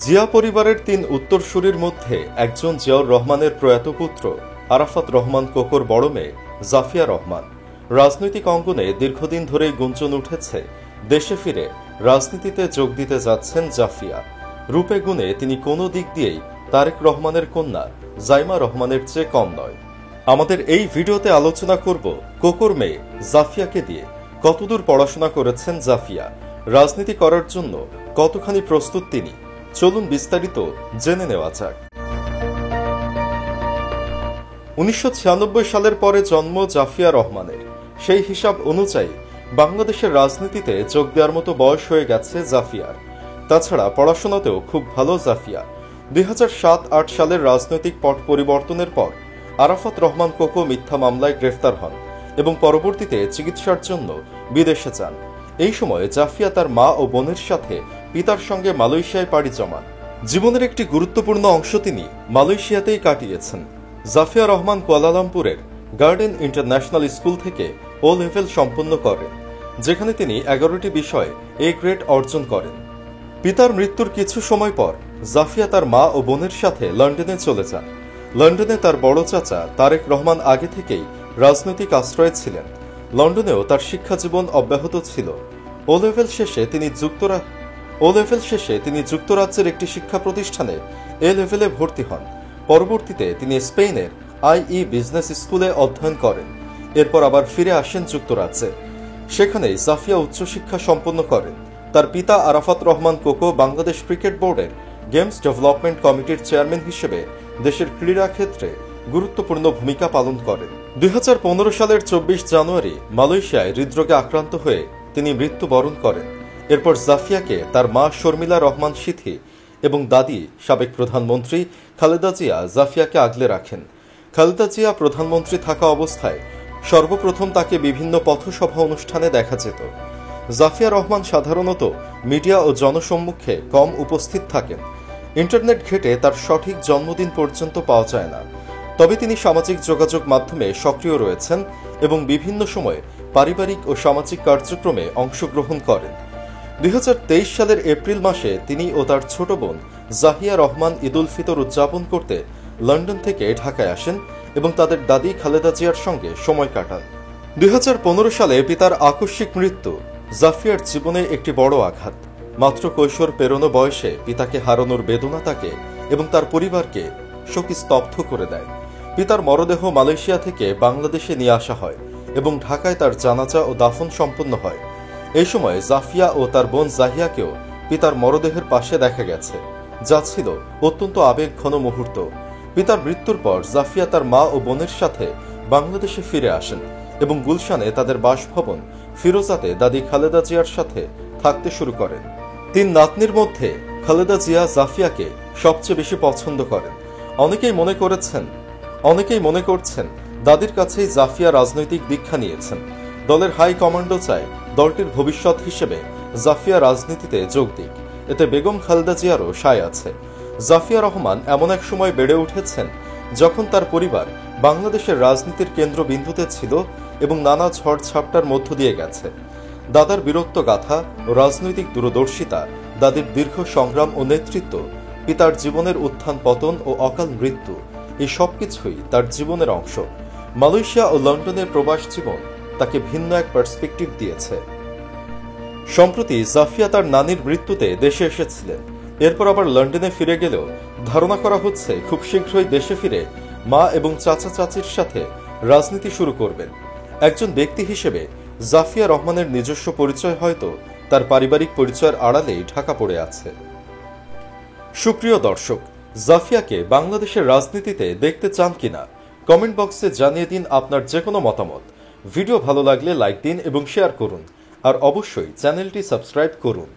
জিয়া পরিবারের তিন উত্তরসূরির মধ্যে একজন জিয়াউর রহমানের প্রয়াত পুত্র আরাফাত রহমান কোকোর বড় মেয়ে জাফিয়া রহমান। রাজনৈতিক অঙ্গনে দীর্ঘদিন ধরেই গুঞ্জন উঠেছে দেশে ফিরে রাজনীতিতে যোগ দিতে যাচ্ছেন জাফিয়া। রূপে গুণে তিনি কোনো দিক দিয়েই তারেক রহমানের কন্যা জাইমা রহমানের চেয়ে কম নয়। আমাদের এই ভিডিওতে আলোচনা করব কোকোর মেয়ে জাফিয়াকে দিয়ে কতদূর পড়াশোনা করেছেন জাফিয়া, রাজনীতি করার জন্য কতখানি প্রস্তুত তিনি। চলুন বিস্তারিত জেনে নেওয়া যাক। 1996 সালের পরে জন্ম জাফিয়া রহমানের। সেই হিসাব অনুযায়ী বাংলাদেশের রাজনীতিতে যোগ দেওয়ার মতো বয়স হয়ে গেছে জাফিয়ার। তাছাড়া পড়াশোনাতেও খুব ভালো জাফিয়া। 2007-08 সালের রাজনৈতিক পট পরিবর্তনের পর আরাফাত রহমান কোকো মিথ্যা মামলায় গ্রেফতার হন এবং পরবর্তীতে চিকিৎসার জন্য বিদেশে যান। এই সময়ে জাফিয়া তার মা ও বোনের সাথে পিতার সঙ্গে মালয়েশিয়ায় পাড়ি জমান। জীবনের একটি গুরুত্বপূর্ণ অংশ তিনি মালয়েশিয়াতেই কাটিয়েছেন। জাফিয়া রহমান কুয়ালালামপুরের গার্ডেন ইন্টারন্যাশনাল স্কুল থেকে ও লেভেল সম্পন্ন করেন, যেখানে তিনি 11টি বিষয়ে এ গ্রেড অর্জন করেন। পিতার মৃত্যুর কিছু সময় পর জাফিয়া তার মা ও বোনের সাথে লন্ডনে চলে যান। লন্ডনে তার বড় চাচা তারেক রহমান আগে থেকেই রাজনৈতিক আশ্রয়ে ছিলেন। লন্ডনেও তার শিক্ষা জীবন অব্যাহত ছিল। ও লেভেল শেষে তিনি যুক্তরাজ্যের একটি শিক্ষা প্রতিষ্ঠানে এ লেভেলে ভর্তি হন। পরবর্তীতে তিনি স্পেনের IE বিজনেস স্কুলে অধ্যয়ন করেন। এরপর আবার ফিরে আসেন যুক্তরাজ্যে। সেখানেই জাফিয়া উচ্চশিক্ষা সম্পন্ন করেন। তার পিতা আরাফাত রহমান কোকো বাংলাদেশ ক্রিকেট বোর্ডের গেমস ডেভেলপমেন্ট কমিটির চেয়ারম্যান হিসেবে দেশের ক্রীড়া ক্ষেত্রে গুরুত্বপূর্ণ ভূমিকা পালন করেন। 2015 সালের 24 জানুয়ারি মালয়েশিয়ায় হৃদরোগে আক্রান্ত হয়ে তিনি মৃত্যুবরণ করেন। এরপর জাফিয়াকে তার মা শর্মিলা রহমান সিথি এবং দাদি সাবেক প্রধানমন্ত্রী খালেদা জিয়া জাফিয়াকে আগলে রাখেন। খালেদা জিয়া প্রধানমন্ত্রী থাকা অবস্থায় সর্বপ্রথম তাকে বিভিন্ন পথসভা অনুষ্ঠানে দেখা যেত। জাফিয়া রহমান সাধারণত মিডিয়া ও জনসম্মুখে কম উপস্থিত থাকেন। ইন্টারনেট ঘেটে তার সঠিক জন্মদিন পর্যন্ত পাওয়া যায় না। তবে তিনি সামাজিক যোগাযোগ মাধ্যমে সক্রিয় রয়েছেন এবং বিভিন্ন সময়ে পারিবারিক ও সামাজিক কার্যক্রমে অংশগ্রহণ করেন। 2023 সালের এপ্রিল মাসে তিনি ও তার ছোট বোন জাহিয়া রহমান ঈদ উল ফিতর উদযাপন করতে লন্ডন থেকে ঢাকায় আসেন এবং তাদের দাদি খালেদা জিয়ার সঙ্গে সময় কাটান। 2015 সালে পিতার আকস্মিক মৃত্যু জাফিয়ার জীবনে একটি বড় আঘাত। মাত্র কৈশোর পেরোনো বয়সে পিতাকে হারানোর বেদনা তাকে এবং তার পরিবারকে শোকস্তব্ধ করে দেয়। পিতার মরদেহ মালয়েশিয়া থেকে বাংলাদেশে নিয়ে আসা হয় এবং ঢাকায় তার জানাজা ও দাফন সম্পন্ন হয়। এই সময় জাফিয়া ও তার বোন জাহিয়াকেও পিতার মরদেহের পাশে দেখা গেছে, যা ছিল অত্যন্ত আবেগঘন মুহূর্ত। পিতার মৃত্যুর পর জাফিয়া তার মা ও বোনের সাথে বাংলাদেশে ফিরে আসেন এবং গুলশানে তাদের বাসভবন ফিরোজাতে দাদি খালেদা জিয়ার সাথে থাকতে শুরু করেন। তিন নাতনির মধ্যে খালেদা জিয়া জাফিয়াকে সবচেয়ে বেশি পছন্দ করেন। অনেকেই মনে করছেন দাদির কাছেই জাফিয়া রাজনৈতিক দীক্ষা নিয়েছেন। দলের হাই কমান্ডো চায় দলটির ভবিষ্যৎ হিসেবে জাফিয়া রাজনীতিতে যোগ দিক। এতে বেগম খালেদা জিয়ারও সায় আছে। জাফিয়া রহমান এমন এক সময় বেড়ে উঠেছেন যখন তার পরিবার বাংলাদেশের রাজনীতির কেন্দ্রবিন্দুতে ছিল এবং নানা ঝড় ঝাপটার মধ্য দিয়ে গেছে। দাদার বীরত্ব গাথা ও রাজনৈতিক দূরদর্শিতা, দাদির দীর্ঘ সংগ্রাম ও নেতৃত্ব, পিতার জীবনের উত্থান পতন ও অকাল মৃত্যু, এই সবকিছুই তার জীবনের অংশ। মালয়েশিয়া ও লন্ডনের প্রবাস জীবন তাকে ভিন্ন এক পার্সপেক্টিভ দিয়েছে। সম্প্রতি জাফিয়া তার নানির মৃত্যুতে দেশে এসেছিলেন। এরপর আবার লন্ডনে ফিরে গেলেও ধারণা করা হচ্ছে খুব শীঘ্রই দেশে ফিরে মা এবং চাচা চাচির সাথে রাজনীতি শুরু করবেন। একজন ব্যক্তি হিসেবে জাফিয়া রহমানের নিজস্ব পরিচয় হয়তো তার পারিবারিক পরিচয়ের আড়ালেই ঢাকা পড়ে আছে। সুপ্রিয় দর্শক, জাফিয়াকে বাংলাদেশের রাজনীতিতে দেখতে চান কিনা কমেন্ট বক্সে জানিয়ে দিন আপনার যে কোনো মতামত। ভিডিও ভালো লাগলে লাইক দিন এবং শেয়ার করুন, আর অবশ্যই চ্যানেলটি সাবস্ক্রাইব করুন।